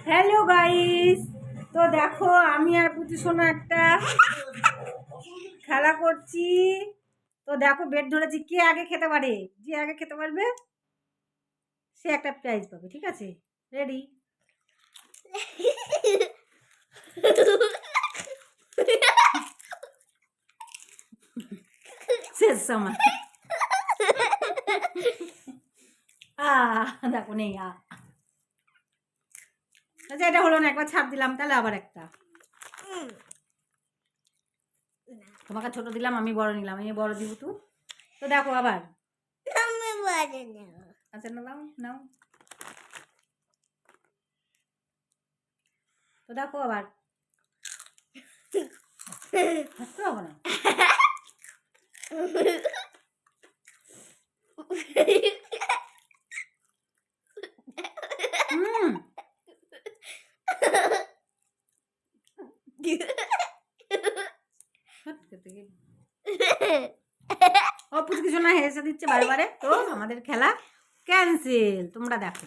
Hello guys, তো দেখো আমি আর পুচু সোনা একটা খেলা করছি। তো দেখো বেট ধরেছি, কে আগে খেতে পারে, যে আগে খেতে পারবে সে একটা প্রাইজ পাবে। ঠিক আছে, রেডি? শেষ সময়। দেখো নেই আচ্ছা, এটা হলো না, একবার ছাড় দিলাম, তাহলে আবার একটা। তোমাকে ছোট দিলাম, আমি বড় নিলাম, আমি বড় দিব তো। তো দেখো আবার, আচ্ছা নাও নাও। তো দেখো আবার হাসতে হবে না। ও পুচু কিছু না হেসে দিচ্ছে বারে বারে। তো আমাদের খেলা ক্যান্সেল, তোমরা দেখো।